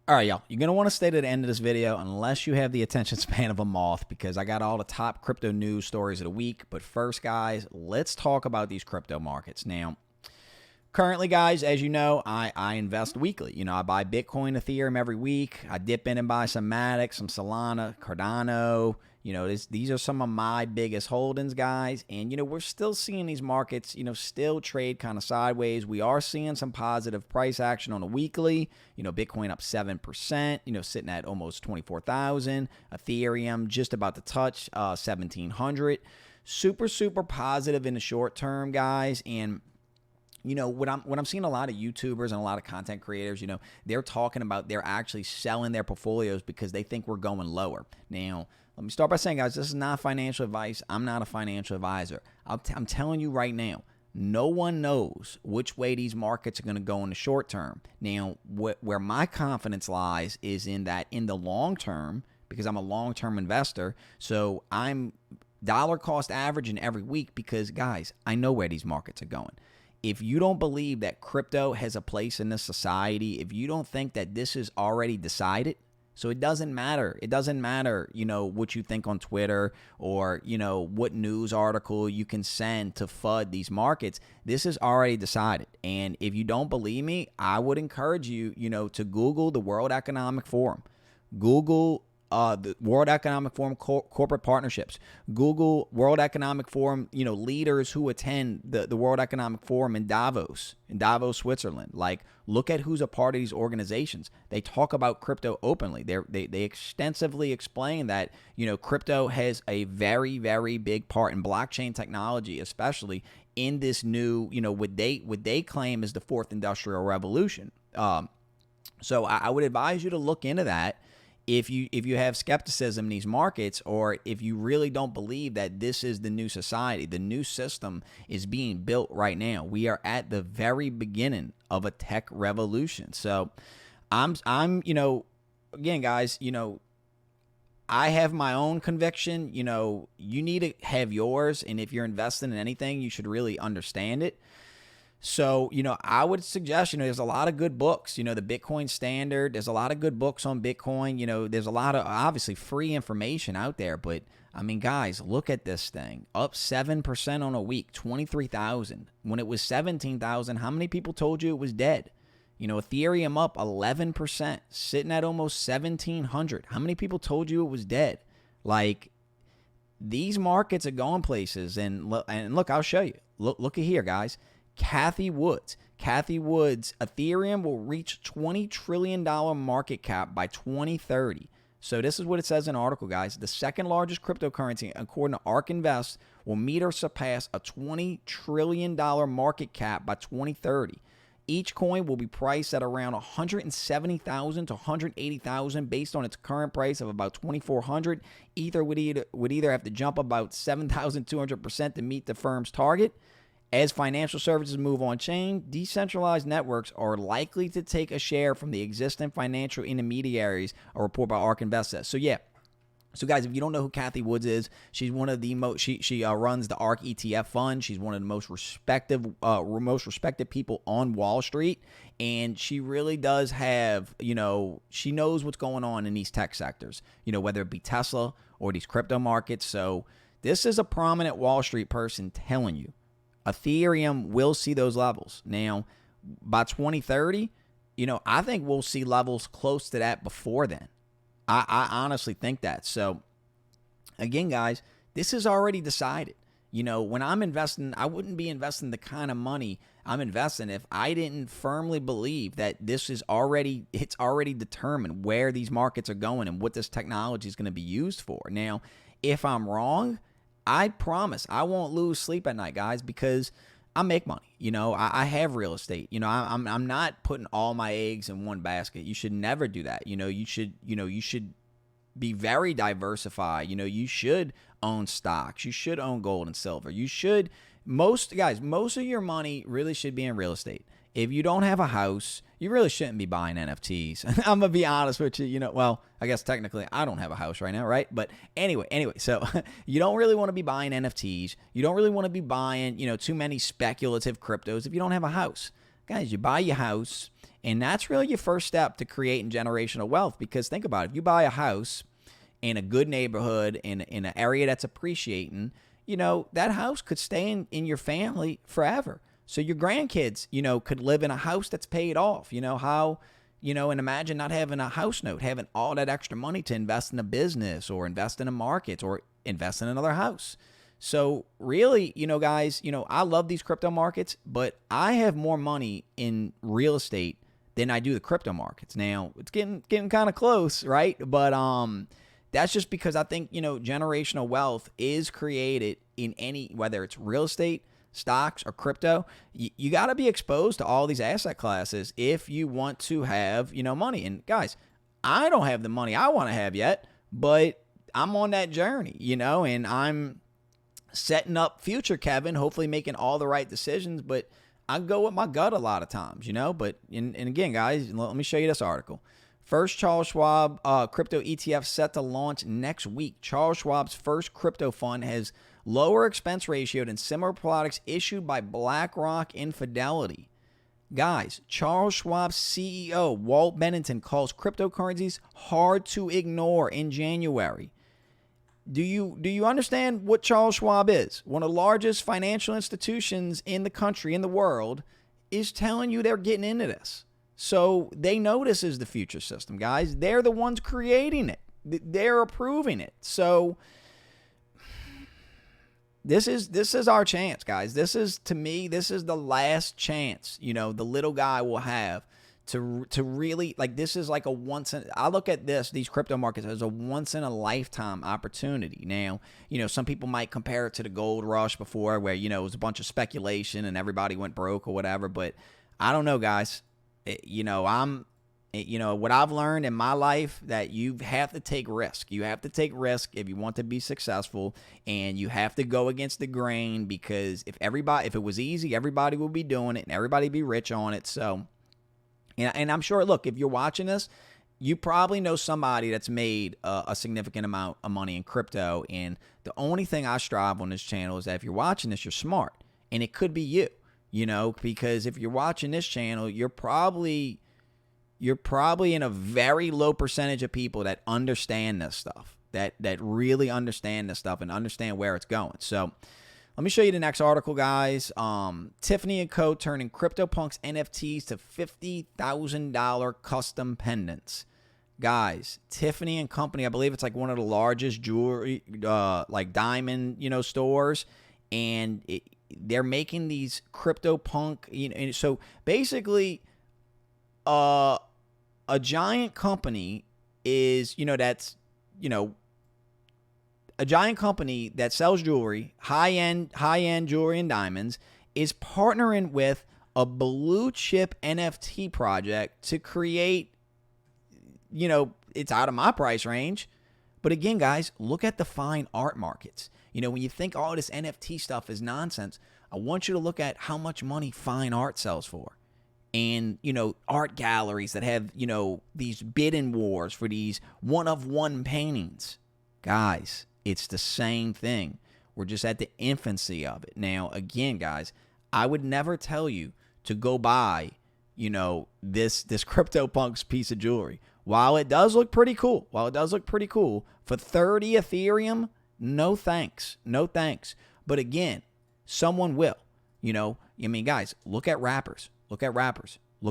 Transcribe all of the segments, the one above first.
All right, y'all, you're going to want to stay to the end of this video unless you have the attention span of a moth, because I got all the top crypto news stories of the week. But first, guys, let's talk about these crypto markets. Now, currently, guys, as you know, I invest weekly. You know, I buy Bitcoin, Ethereum every week. I dip in and buy some Matic, some Solana, Cardano. You know, these are some of my biggest holdings, guys. And, you know, we're still seeing these markets, you know, still trade kind of sideways. We are seeing some positive price action on a weekly. You know, Bitcoin up 7%, you know, sitting at almost 24,000. Ethereum just about to touch 1,700. Super positive in the short term, guys. And you know, what I'm seeing a lot of YouTubers and a lot of content creators, you know, they're talking about they're actually selling their portfolios because they think we're going lower. Now, let me start by saying, guys, this is not financial advice. I'm not a financial advisor. I'm telling you right now, no one knows which way these markets are going to go in the short term. Now, where my confidence lies is in that in the long term, because I'm a long-term investor, so I'm dollar cost averaging every week because, guys, I know where these markets are going. If you don't believe that crypto has a place in this society, if you don't think that this is already decided, so it doesn't matter. It doesn't matter, you know, what you think on Twitter or, you know, what news article you can send to FUD these markets. This is already decided. And if you don't believe me, I would encourage you, you know, to Google the World Economic Forum. Google the World Economic Forum corporate partnerships. Google World Economic Forum, you know, leaders who attend the World Economic Forum in Davos, Switzerland. Like, look at who's a part of these organizations. They talk about crypto openly. They extensively explain that, you know, crypto has a very big part in blockchain technology, especially in this new, you know, what they claim is the fourth industrial revolution. So I would advise you to look into that. If you have skepticism in these markets, or if you really don't believe that this is the new society, the new system is being built right now. We are at the very beginning of a tech revolution. So I'm you know, again, guys, you know, I have my own conviction. You know, you need to have yours, and if you're investing in anything, you should really understand it. So, you know, I would suggest, you know, there's a lot of good books, you know, the Bitcoin Standard, there's a lot of good books on Bitcoin, you know, there's a lot of obviously free information out there, but I mean, guys, look at this thing, up 7% on a week, 23,000. When it was 17,000, how many people told you it was dead? You know, Ethereum up 11%, sitting at almost 1,700. How many people told you it was dead? Like, these markets are going places, and look, I'll show you. Look at here, guys. Cathy Woods, Ethereum will reach $20 trillion market cap by 2030. So this is what it says in the article, guys. The second largest cryptocurrency, according to ARK Invest, will meet or surpass a $20 trillion market cap by 2030. Each coin will be priced at around 170,000 to 180,000 based on its current price of about 2,400. Ether would either have to jump about 7,200% to meet the firm's target. As financial services move on-chain, decentralized networks are likely to take a share from the existing financial intermediaries, a report by ARK Invest says. So, yeah. So, guys, if you don't know who Cathy Woods is, she's one of the she runs the ARK ETF fund. She's one of the most respected people on Wall Street, and she really does have, you know, she knows what's going on in these tech sectors, you know, whether it be Tesla or these crypto markets. So, this is a prominent Wall Street person telling you Ethereum will see those levels. Now, by 2030, you know, I think we'll see levels close to that before then. I honestly think that. So, again, guys, this is already decided. You know, when I'm investing, I wouldn't be investing the kind of money I'm investing if I didn't firmly believe that this is it's already determined where these markets are going and what this technology is going to be used for. Now, if I'm wrong, I promise I won't lose sleep at night, guys, because I make money. You know, I have real estate. You know, I'm not putting all my eggs in one basket. You should never do that. You should be very diversified. You know, you should own stocks. You should own gold and silver. Most of your money really should be in real estate. If you don't have a house, you really shouldn't be buying NFTs. I'm going to be honest with you. You know, well, I guess technically I don't have a house right now, right? But anyway, so you don't really want to be buying NFTs. You don't really want to be buying, you know, too many speculative cryptos if you don't have a house. guys, you buy your house, and that's really your first step to creating generational wealth. Because think about it. If you buy a house in a good neighborhood, in an area that's appreciating, that house could stay in your family forever. So your grandkids, could live in a house that's paid off. And imagine not having a house note, having all that extra money to invest in a business or invest in a market or invest in another house. So really, guys, I love these crypto markets, but I have more money in real estate than I do the crypto markets. Now, it's getting kind of close, right? But that's just because I think, generational wealth is created in whether it's real estate, stocks, or crypto. You got to be exposed to all these asset classes if you want to have, money. And guys, I don't have the money I want to have yet, but I'm on that journey, and I'm setting up future Kevin, hopefully making all the right decisions. But I go with my gut a lot of times, But and again, guys, let me show you this article. First Charles Schwab crypto ETF set to launch next week. Charles Schwab's first crypto fund has lower expense ratio than similar products issued by BlackRock and Fidelity. Guys, Charles Schwab's CEO, Walt Bennington, calls cryptocurrencies hard to ignore in January. Do you understand what Charles Schwab is? One of the largest financial institutions in the country, in the world, is telling you they're getting into this. So they know this is the future system, guys. They're the ones creating it. They're approving it. So this is our chance, guys. To me, this is the last chance, the little guy will have to really, this is like I look at these crypto markets as a once in a lifetime opportunity. Now, some people might compare it to the gold rush before where, it was a bunch of speculation and everybody went broke or whatever. But I don't know, guys. What I've learned in my life, that you have to take risk. You have to take risk if you want to be successful, and you have to go against the grain, because if it was easy, everybody would be doing it and everybody would be rich on it. So, and I'm sure, look, if you're watching this, you probably know somebody that's made a significant amount of money in crypto. And the only thing I strive on this channel is that if you're watching this, you're smart, and it could be you, because if you're watching this channel, you're probably in a very low percentage of people that understand this stuff, that really understand this stuff and understand where it's going. So let me show you the next article, guys. Tiffany & Co. turning CryptoPunks NFTs to $50,000 custom pendants. Guys, Tiffany & Company, I believe it's like one of the largest jewelry, like diamond, stores. And they're making these CryptoPunk, and so basically, a giant company is, a giant company that sells jewelry, high-end jewelry and diamonds, is partnering with a blue chip NFT project to create, it's out of my price range. But again, guys, look at the fine art markets. When you think all this NFT stuff is nonsense, I want you to look at how much money fine art sells for. And, art galleries that have, these bidding wars for these one-of-one paintings. Guys, it's the same thing. We're just at the infancy of it. Now, again, guys, I would never tell you to go buy, this CryptoPunks piece of jewelry. While it does look pretty cool, for 30 Ethereum, no thanks. No thanks. But again, someone will. Guys, look at rappers. Look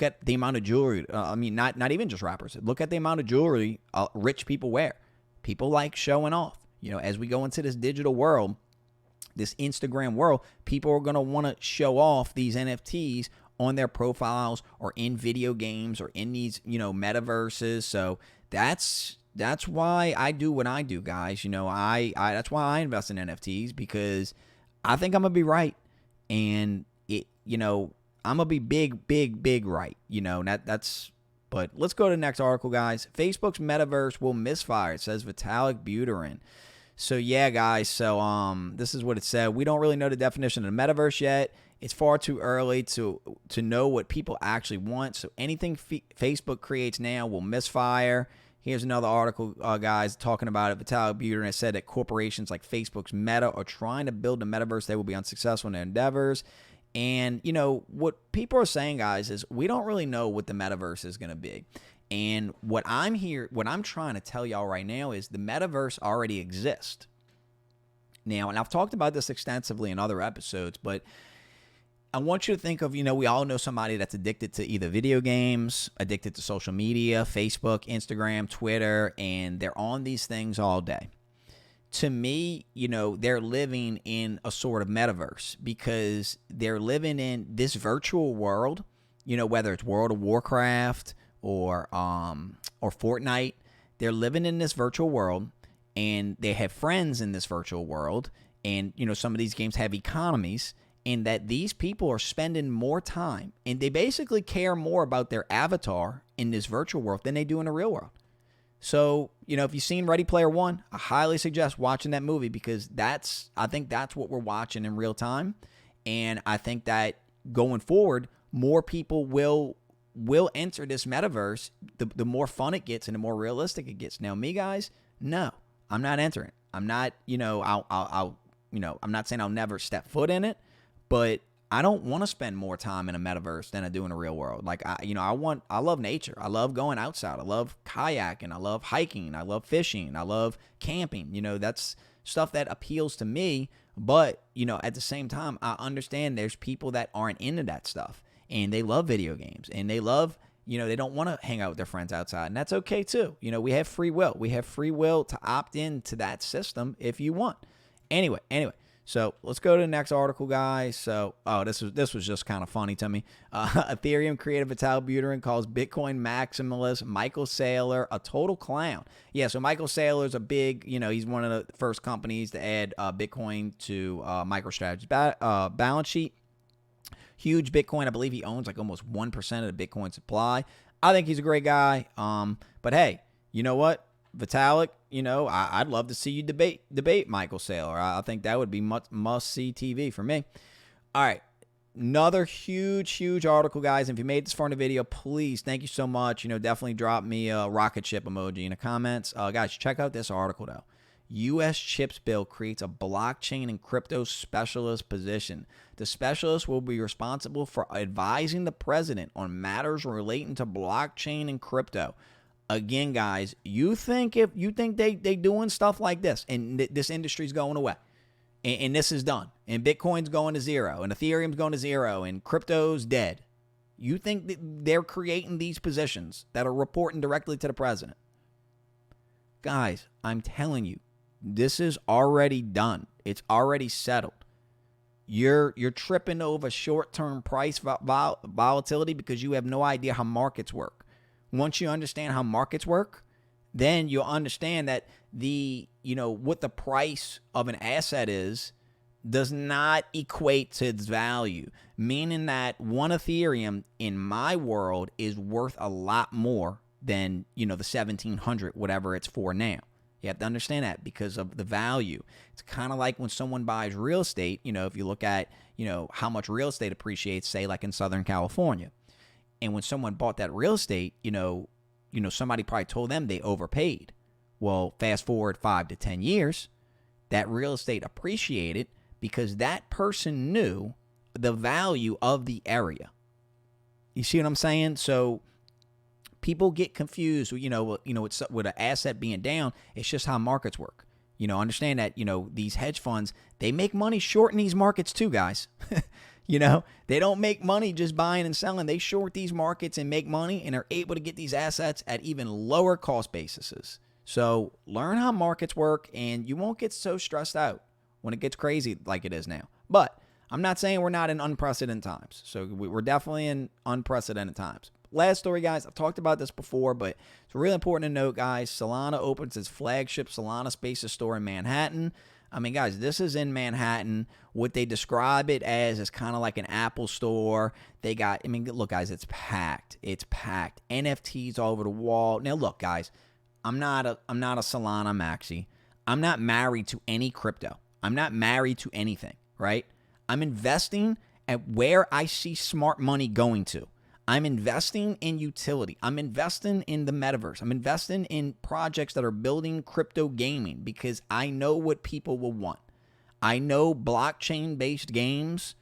at the amount of jewelry. Not even just rappers. Look at the amount of jewelry rich people wear. People like showing off. As we go into this digital world, this Instagram world, people are going to want to show off these NFTs on their profiles or in video games or in these, metaverses. So that's why I do what I do, guys. That's why I invest in NFTs, because I think I'm going to be right. And I'm going to be big right. But let's go to the next article, guys. Facebook's metaverse will misfire, it says Vitalik Buterin. So yeah, guys. So this is what it said. We don't really know the definition of the metaverse yet. It's far too early to know what people actually want. So anything Facebook creates now will misfire. Here's another article, guys, talking about it. Vitalik Buterin has said that corporations like Facebook's Meta are trying to build a metaverse. They will be unsuccessful in their endeavors. And, you know, what people are saying, guys, is we don't really know what the metaverse is going to be. And what I'm trying to tell y'all right now is the metaverse already exists. Now, and I've talked about this extensively in other episodes, but I want you to think of, you know, we all know somebody that's addicted to either video games, addicted to social media, Facebook, Instagram, Twitter, and they're on these things all day. To me, you know, they're living in a sort of metaverse because they're living in this virtual world, you know, whether it's World of Warcraft or Fortnite, they're living in this virtual world and they have friends in this virtual world. And, you know, some of these games have economies, and that these people are spending more time and they basically care more about their avatar in this virtual world than they do in the real world. So, you know, if you've seen Ready Player One, I highly suggest watching that movie because I think that's what we're watching in real time. And I think that going forward, more people will enter this metaverse, the more fun it gets and the more realistic it gets. Now, me, guys, no, I'm not entering. I'm not, you know, I'm not saying I'll never step foot in it, but I don't want to spend more time in a metaverse than I do in the real world. Like, I love nature. I love going outside. I love kayaking. I love hiking. I love fishing. I love camping. You know, that's stuff that appeals to me. But, you know, at the same time, I understand there's people that aren't into that stuff and they love video games and they love, you know, they don't want to hang out with their friends outside. And that's okay too. You know, we have free will. We have free will to opt into that system if you want. Anyway. So let's go to the next article, guys. So, this was just kind of funny to me. Ethereum creator Vitalik Buterin calls Bitcoin maximalist Michael Saylor a total clown. Yeah, so Michael Saylor's a big, you know, he's one of the first companies to add Bitcoin to MicroStrategy's balance sheet. Huge Bitcoin. I believe he owns like almost 1% of the Bitcoin supply. I think he's a great guy. But hey, you know what? Vitalik, you know, I'd love to see you debate Michael Saylor. I think that would be must-see TV for me. All right, another huge article, guys. And if you made this far in the video, please, thank you so much. You know, definitely drop me a rocket ship emoji in the comments. Guys, check out this article, though. U.S. CHIPS bill creates a blockchain and crypto specialist position. The specialist will be responsible for advising the president on matters relating to blockchain and crypto. Again, guys, you think they doing stuff like this and this industry's going away and this is done and Bitcoin's going to zero and Ethereum's going to zero and crypto's dead. You think that they're creating these positions that are reporting directly to the president? Guys, I'm telling you, this is already done. It's already settled. You're tripping over short-term price volatility because you have no idea how markets work. Once you understand how markets work, then you'll understand that what the price of an asset is does not equate to its value, meaning that one Ethereum in my world is worth a lot more than, the 1700, whatever it's for now. You have to understand that because of the value. It's kind of like when someone buys real estate, if you look at, how much real estate appreciates, say like in Southern California. And when someone bought that real estate, somebody probably told them they overpaid. Well, fast forward 5 to 10 years, that real estate appreciated because that person knew the value of the area. You see what I'm saying? So people get confused, with an asset being down. It's just how markets work. Understand that, these hedge funds, they make money shorting these markets too, guys. They don't make money just buying and selling. They short these markets and make money and are able to get these assets at even lower cost bases. So learn how markets work and you won't get so stressed out when it gets crazy like it is now. But I'm not saying we're not in unprecedented times. So we're definitely in unprecedented times. Last story, guys. I've talked about this before, but it's really important to note, guys. Solana opens its flagship Solana Spaces store in Manhattan. I mean, guys, this is in Manhattan. What they describe it as is kind of like an Apple store. They got, look, guys, it's packed. It's packed. NFTs all over the wall. Now, look, guys, I'm not a Solana maxi. I'm not married to any crypto. I'm not married to anything, right? I'm investing at where I see smart money going to. I'm investing in utility. I'm investing in the metaverse. I'm investing in projects that are building crypto gaming because I know what people will want. I know blockchain-based games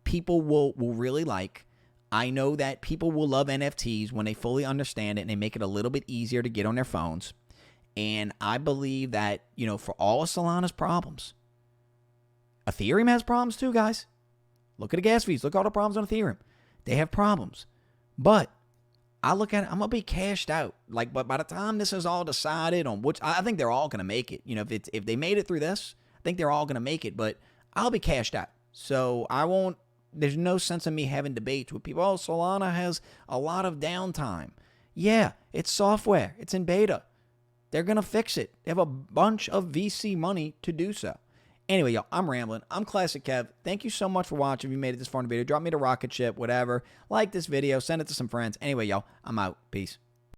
people will really like. I know that people will love NFTs when they fully understand it and they make it a little bit easier to get on their phones. And I believe that, for all of Solana's problems, Ethereum has problems too, guys. Look at the gas fees. Look at all the problems on Ethereum. They have problems. But I look at it, I'm going to be cashed out. But by the time this is all decided on which, I think they're all going to make it. If they made it through this, I think they're all going to make it. But I'll be cashed out. So there's no sense in me having debates with people. Oh, Solana has a lot of downtime. Yeah, it's software. It's in beta. They're going to fix it. They have a bunch of VC money to do so. Anyway, y'all, I'm rambling. I'm Classic Kev. Thank you so much for watching. If you made it this far in the video, drop me the rocket ship, whatever. Like this video. Send it to some friends. Anyway, y'all, I'm out. Peace.